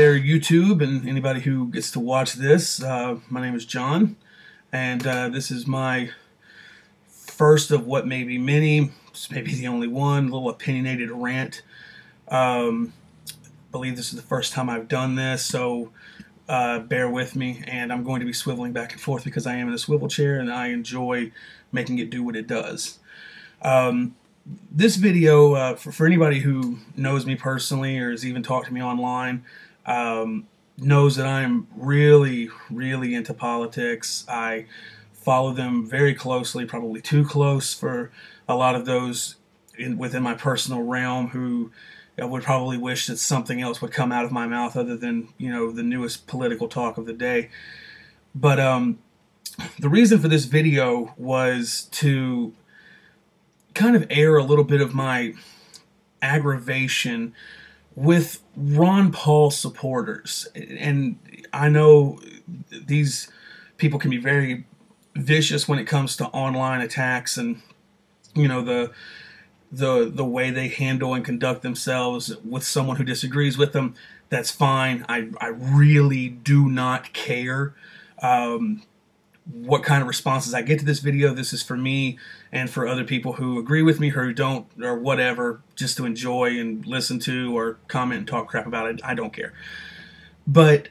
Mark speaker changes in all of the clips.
Speaker 1: there, YouTube, and anybody who gets to watch this. My name is John, and this is my first of what may be many, maybe the only one, little opinionated rant. I believe this is the first time I've done this, so bear with me, and I'm going to be swiveling back and forth because I am in a swivel chair, and I enjoy making it do what it does. This video, for anybody who knows me personally or has even talked to me online, knows that I'm really into politics. I follow them very closely, probably too close for a lot of those within my personal realm who would probably wish that something else would come out of my mouth other than, you know, the newest political talk of the day. But the reason for this video was to kind of air a little bit of my aggravation with Ron Paul supporters. And I know these people can be very vicious when it comes to online attacks and, you know, the way they handle and conduct themselves with someone who disagrees with them. That's fine. I really do not care what kind of responses I get to this video. This is for me and for other people who agree with me or who don't, or whatever, just to enjoy and listen to or comment and talk crap about it. I don't care. But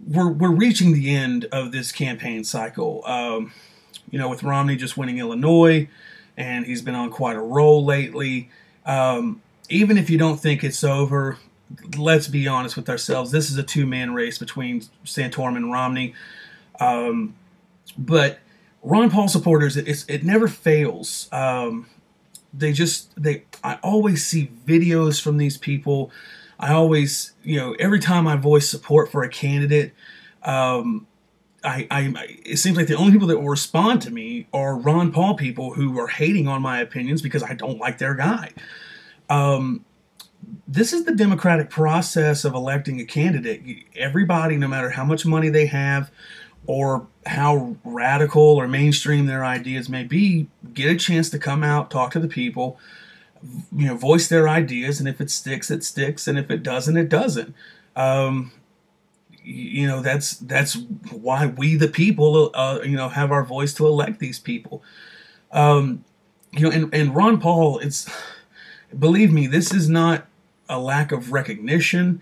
Speaker 1: we're reaching the end of this campaign cycle. You know, with Romney just winning Illinois, and he's been on quite a roll lately. Even if you don't think it's over, let's be honest with ourselves. This is a two-man race between Santorum and Romney. But Ron Paul supporters, it never fails. I always see videos from these people. I always, you know, every time I voice support for a candidate, it seems like the only people that will respond to me are Ron Paul people who are hating on my opinions because I don't like their guy. This is the democratic process of electing a candidate. Everybody, no matter how much money they have or how radical or mainstream their ideas may be, get a chance to come out, talk to the people, you know, voice their ideas, and if it sticks, it sticks, and if it doesn't, it doesn't. You know, that's why we, the people, you know, have our voice to elect these people. You know, and Ron Paul, believe me, this is not a lack of recognition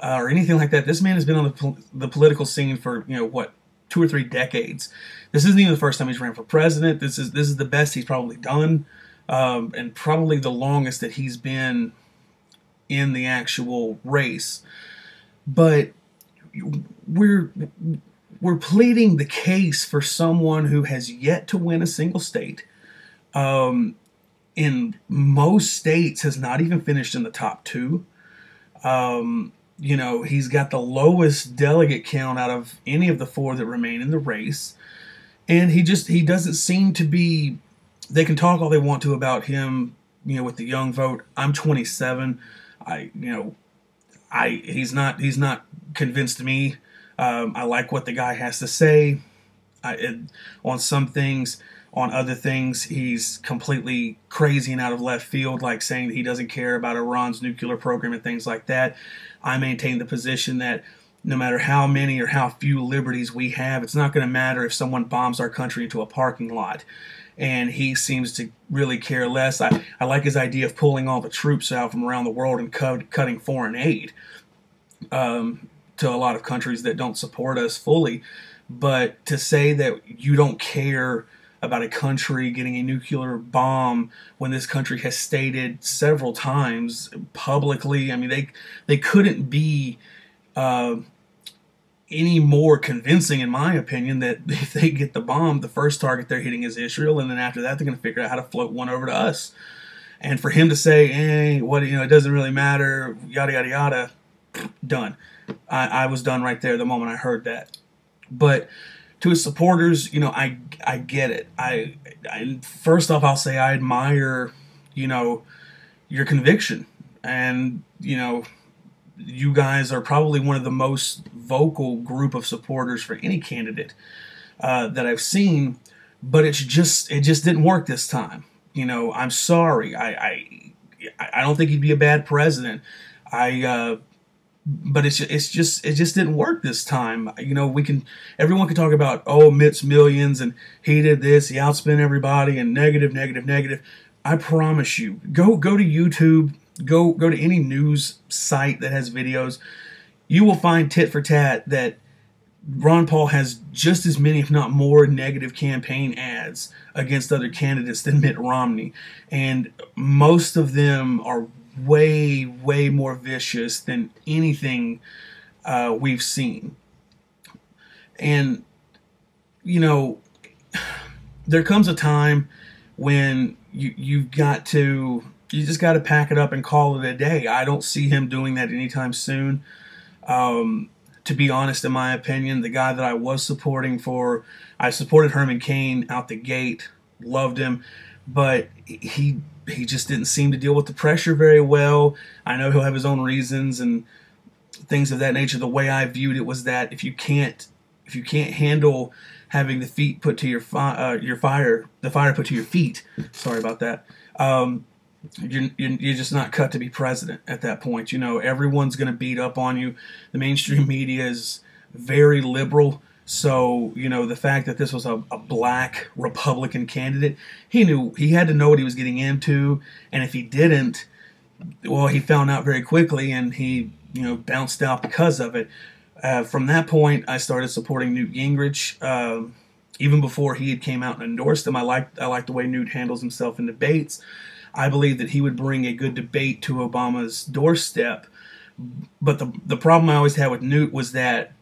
Speaker 1: or anything like that. This man has been on the political scene for, you know, what, 2 or 3 decades. This isn't even the first time he's ran for president. This is the best he's probably done, and probably the longest that he's been in the actual race. But we're pleading the case for someone who has yet to win a single state. In most states, has not even finished in the top 2. You know, he's got the lowest delegate count out of any of the 4 that remain in the race. And he doesn't seem to be, they can talk all they want to about him, you know, with the young vote. I'm 27. He's not convinced me. I like what the guy has to say on some things. On other things, he's completely crazy and out of left field, like saying that he doesn't care about Iran's nuclear program and things like that. I maintain the position that no matter how many or how few liberties we have, it's not going to matter if someone bombs our country into a parking lot. And he seems to really care less. I like his idea of pulling all the troops out from around the world and cutting foreign aid to a lot of countries that don't support us fully. But to say that you don't care about a country getting a nuclear bomb when this country has stated several times publicly, I mean, they couldn't be any more convincing, in my opinion, that if they get the bomb, the first target they're hitting is Israel, and then after that they're going to figure out how to float one over to us. And for him to say, "Hey, what, you know, it doesn't really matter," yada yada yada, done. I was done right there the moment I heard that. But to his supporters, you know, I get it. First off, I'll say I admire, you know, your conviction, and, you know, you guys are probably one of the most vocal group of supporters for any candidate that I've seen. But it just didn't work this time. You know, I'm sorry. I don't think he'd be a bad president. but it just didn't work this time. You know, everyone can talk about, oh, Mitt's millions and he did this, he outspent everybody, and negative, negative, negative. I promise you, go to YouTube, go to any news site that has videos. You will find tit for tat that Ron Paul has just as many, if not more, negative campaign ads against other candidates than Mitt Romney. And most of them are way, way more vicious than anything we've seen. And, you know, there comes a time when you just got to pack it up and call it a day. I don't see him doing that anytime soon. To be honest, in my opinion, the guy that I was supporting I supported Herman Cain out the gate, loved him, but he just didn't seem to deal with the pressure very well. I know he'll have his own reasons and things of that nature. The way I viewed it was that if you can't handle having the feet put to the fire put to your feet. Sorry about that. You're just not cut to be president at that point. You know, everyone's going to beat up on you. The mainstream media is very liberal. So, you know, the fact that this was a black Republican candidate, he knew he had to know what he was getting into. And if he didn't, well, he found out very quickly and he, you know, bounced out because of it. From that point, I started supporting Newt Gingrich. Even before he had came out and endorsed him, I liked the way Newt handles himself in debates. I believe that he would bring a good debate to Obama's doorstep. But the problem I always had with Newt was that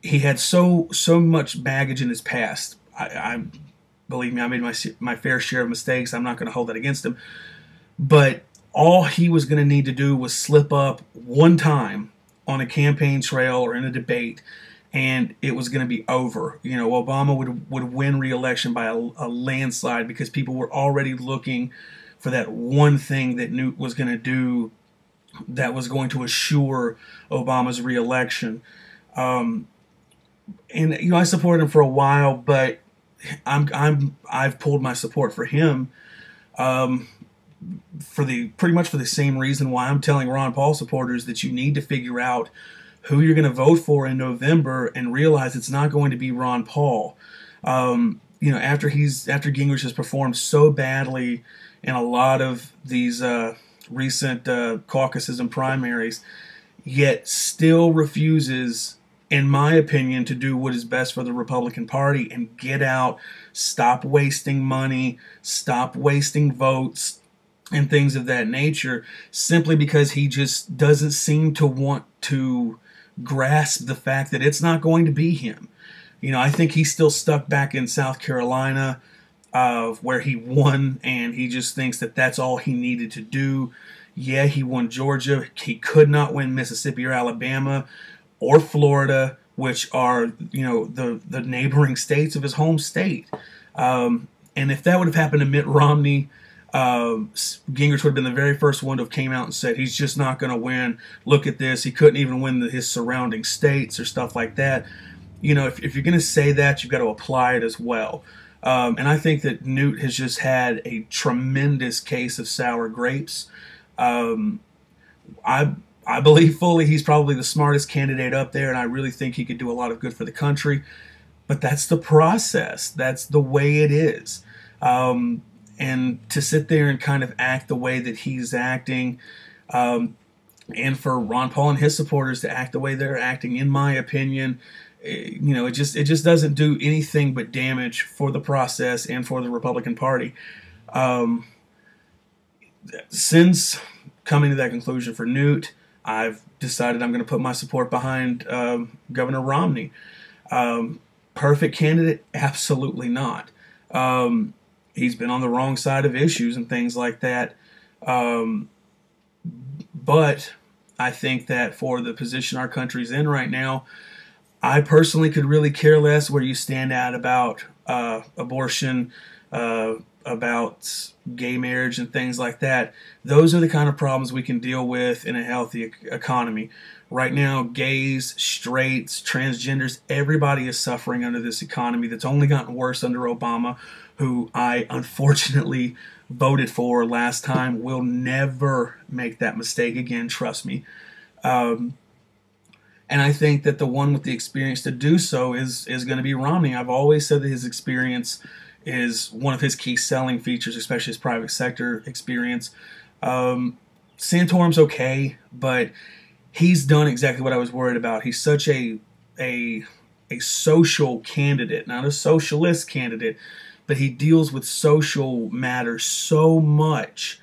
Speaker 1: he had so much baggage in his past. I believe me, I made my fair share of mistakes. I'm not going to hold that against him. But all he was going to need to do was slip up one time on a campaign trail or in a debate, and it was going to be over. You know, Obama would win re-election by a landslide because people were already looking for that one thing that Newt was going to do that was going to assure Obama's re-election. And you know, I supported him for a while, but I've pulled my support for him pretty much for the same reason why I'm telling Ron Paul supporters that you need to figure out who you're going to vote for in November and realize it's not going to be Ron Paul. You know, after Gingrich has performed so badly in a lot of these recent caucuses and primaries, yet still refuses, in my opinion, to do what is best for the Republican Party and get out, stop wasting money, stop wasting votes, and things of that nature, simply because he just doesn't seem to want to grasp the fact that it's not going to be him. You know, I think he's still stuck back in South Carolina, where he won, and he just thinks that that's all he needed to do. Yeah, he won Georgia. He could not win Mississippi or Alabama or Florida, which are, you know, the neighboring states of his home state. And if that would have happened to Mitt Romney, Gingrich would have been the very first one to have came out and said he's just not going to win. Look at this. He couldn't even win his surrounding states or stuff like that. You know, if you're going to say that, you've got to apply it as well. And I think that Newt has just had a tremendous case of sour grapes. I believe fully he's probably the smartest candidate up there, and I really think he could do a lot of good for the country. But that's the process. That's the way it is. And to sit there and kind of act the way that he's acting, and for Ron Paul and his supporters to act the way they're acting, in my opinion, you know, it just doesn't do anything but damage for the process and for the Republican Party. Since coming to that conclusion for Newt, I've decided I'm going to put my support behind Governor Romney. Perfect candidate? Absolutely not. He's been on the wrong side of issues and things like that. But I think that for the position our country's in right now, I personally could really care less where you stand at about abortion, about gay marriage and things like that. Those are the kind of problems we can deal with in a healthy economy. Right now, gays, straights, transgenders, everybody is suffering under this economy that's only gotten worse under Obama, who I unfortunately voted for last time. Will never make that mistake again, trust me. And I think that the one with the experience to do so is going to be Romney. I've always said that his experience is one of his key selling features, especially his private sector experience. Santorum's okay, but he's done exactly what I was worried about. He's such a social candidate, not a socialist candidate, but he deals with social matters so much.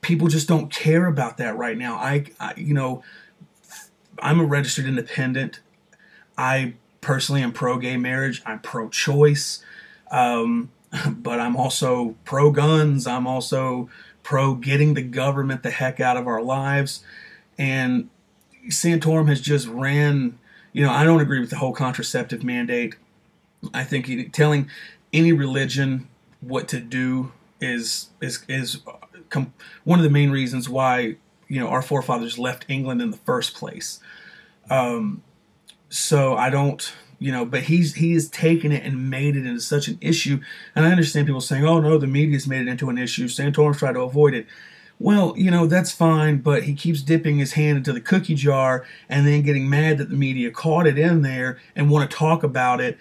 Speaker 1: People just don't care about that right now. I'm a registered independent. I personally am pro-gay marriage. I'm pro-choice. But I'm also pro-guns. I'm also pro-getting the government the heck out of our lives. And Santorum has just ran, I don't agree with the whole contraceptive mandate. I think telling any religion what to do is one of the main reasons why, our forefathers left England in the first place. So I don't, but he has taken it and made it into such an issue. And I understand people saying, oh no, the media's made it into an issue. Santorum's tried to avoid it. Well, that's fine, but he keeps dipping his hand into the cookie jar and then getting mad that the media caught it in there and want to talk about it.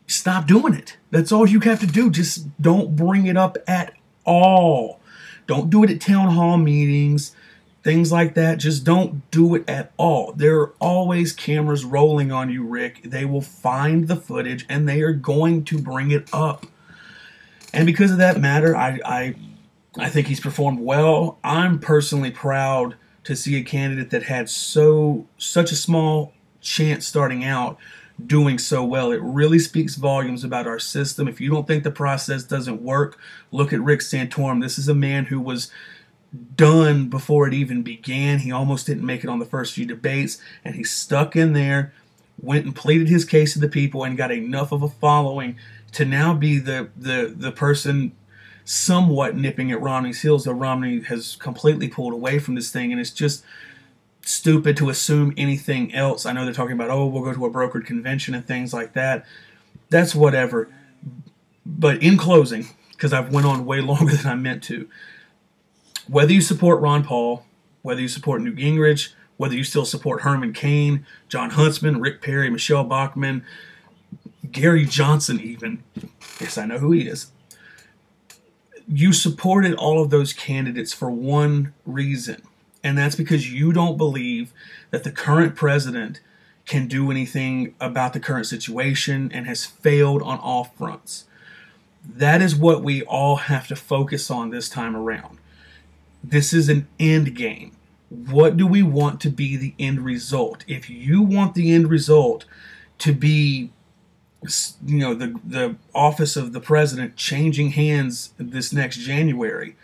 Speaker 1: Stop doing it. That's all you have to do. Just don't bring it up at all. Don't do it at town hall meetings, things like that. Just don't do it at all. There are always cameras rolling on you, Rick. They will find the footage and they are going to bring it up. And because of that matter, I think he's performed well. I'm personally proud to see a candidate that had such a small chance starting out doing so well. It really speaks volumes about our system. If you don't think the process doesn't work, look at Rick Santorum. This is a man who was done before it even began. He almost didn't make it on the first few debates, and he stuck in there, went and pleaded his case to the people, and got enough of a following to now be the person somewhat nipping at Romney's heels, though Romney has completely pulled away from this thing, and it's just stupid to assume anything else. I know they're talking about, oh, we'll go to a brokered convention and things like that. That's whatever. But in closing, because I've went on way longer than I meant to, whether you support Ron Paul, whether you support Newt Gingrich, whether you still support Herman Cain, John Huntsman, Rick Perry, Michelle Bachmann, Gary Johnson even, yes, I know who he is, you supported all of those candidates for one reason, and that's because you don't believe that the current president can do anything about the current situation and has failed on all fronts. That is what we all have to focus on this time around. This is an end game. What do we want to be the end result? If you want the end result to be, the office of the president changing hands this next January,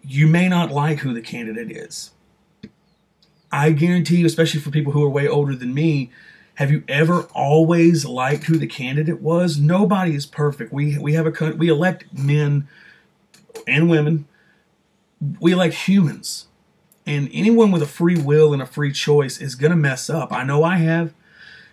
Speaker 1: you may not like who the candidate is. I guarantee you, especially for people who are way older than me, have you ever always liked who the candidate was? Nobody is perfect. We elect men and women. We elect humans. And anyone with a free will and a free choice is going to mess up. I know I have.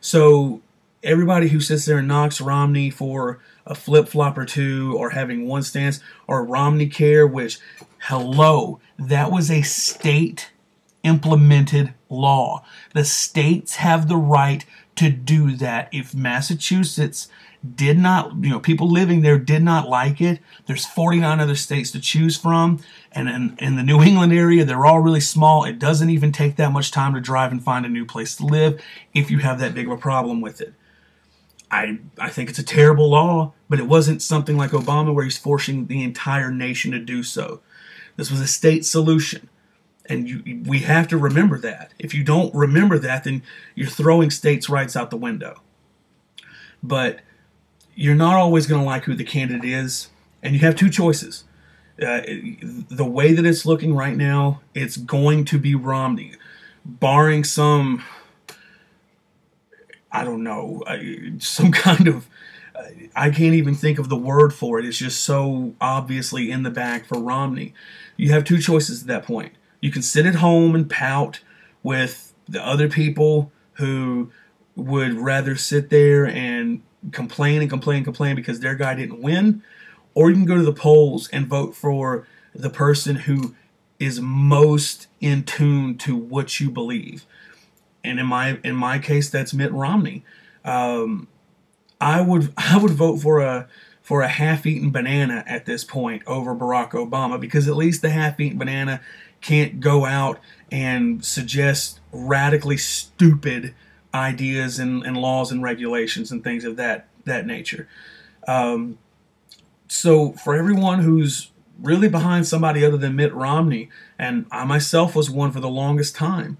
Speaker 1: So everybody who sits there and knocks Romney for a flip-flop or two, or having one stance, or Romney Care, which, hello, that was a state-implemented law. The states have the right to do that. If Massachusetts did not, people living there did not like it, there's 49 other states to choose from, and in the New England area, they're all really small. It doesn't even take that much time to drive and find a new place to live if you have that big of a problem with it. I think it's a terrible law, but it wasn't something like Obama where he's forcing the entire nation to do so. This was a state solution, and we have to remember that. If you don't remember that, then you're throwing states' rights out the window. But you're not always going to like who the candidate is, and you have two choices. The way that it's looking right now, it's going to be Romney, barring some, I don't know, some kind of, I can't even think of the word for it. It's just so obviously in the bag for Romney. You have two choices at that point. You can sit at home and pout with the other people who would rather sit there and complain because their guy didn't win, or you can go to the polls and vote for the person who is most in tune to what you believe. And in my case, that's Mitt Romney. I would vote for a half-eaten banana at this point over Barack Obama, because at least the half-eaten banana can't go out and suggest radically stupid ideas and laws and regulations and things of that nature. So for everyone who's really behind somebody other than Mitt Romney, and I myself was one for the longest time,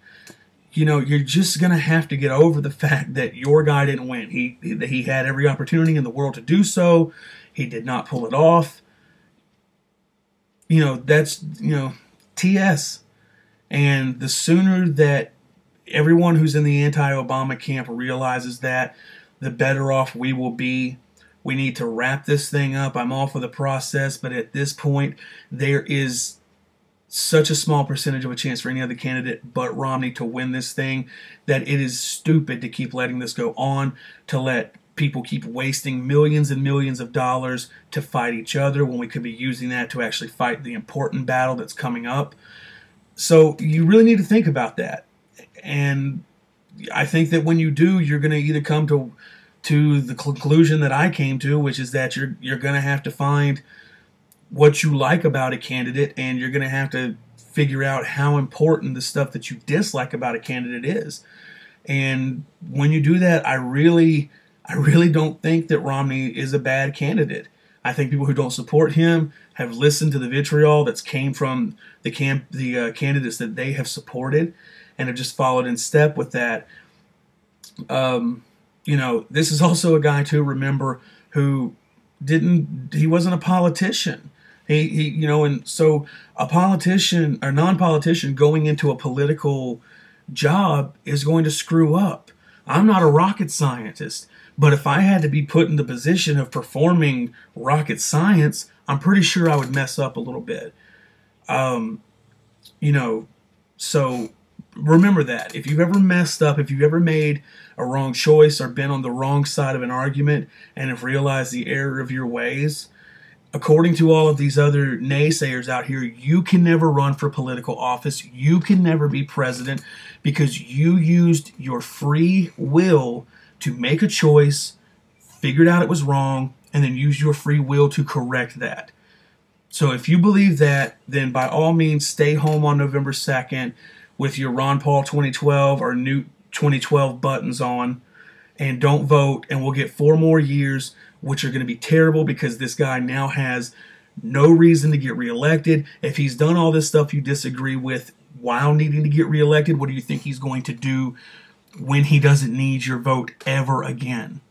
Speaker 1: you know, you're just going to have to get over the fact that your guy didn't win. He had every opportunity in the world to do so. He did not pull it off. You know, that's, you know, TS. And the sooner that everyone who's in the anti-Obama camp realizes that, the better off we will be. We need to wrap this thing up. I'm all for the process, but at this point, there is such a small percentage of a chance for any other candidate but Romney to win this thing that it is stupid to keep letting this go on, to let people keep wasting millions and millions of dollars to fight each other when we could be using that to actually fight the important battle that's coming up. So you really need to think about that. And I think that when you do, you're going to either come to the conclusion that I came to, which is that you're going to have to find what you like about a candidate, and you're going to have to figure out how important the stuff that you dislike about a candidate is. And when you do that, I really don't think that Romney is a bad candidate. I think people who don't support him have listened to the vitriol that's came from the candidates that they have supported, and have just followed in step with that. You know, this is also a guy to remember who he wasn't a politician. He you know, and so a politician or non-politician going into a political job is going to screw up. I'm not a rocket scientist, but if I had to be put in the position of performing rocket science, I'm pretty sure I would mess up a little bit. You know, so remember that. If you've ever messed up, if you've ever made a wrong choice or been on the wrong side of an argument and have realized the error of your ways, according to all of these other naysayers out here, you can never run for political office. You can never be president because you used your free will to make a choice, figured out it was wrong, and then used your free will to correct that. So if you believe that, then by all means stay home on November 2nd with your Ron Paul 2012 or Newt 2012 buttons on, and don't vote, and we'll get 4 more years, which are going to be terrible because this guy now has no reason to get reelected. If he's done all this stuff you disagree with while needing to get reelected, what do you think he's going to do when he doesn't need your vote ever again?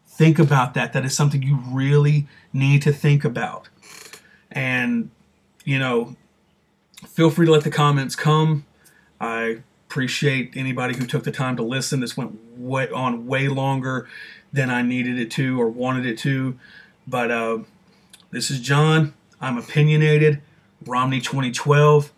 Speaker 1: Think about that. That is something you really need to think about. And, you know, feel free to let the comments come. I appreciate anybody who took the time to listen. This went on way longer than I needed it to or wanted it to. But this is John. I'm Opinionated. Romney 2012.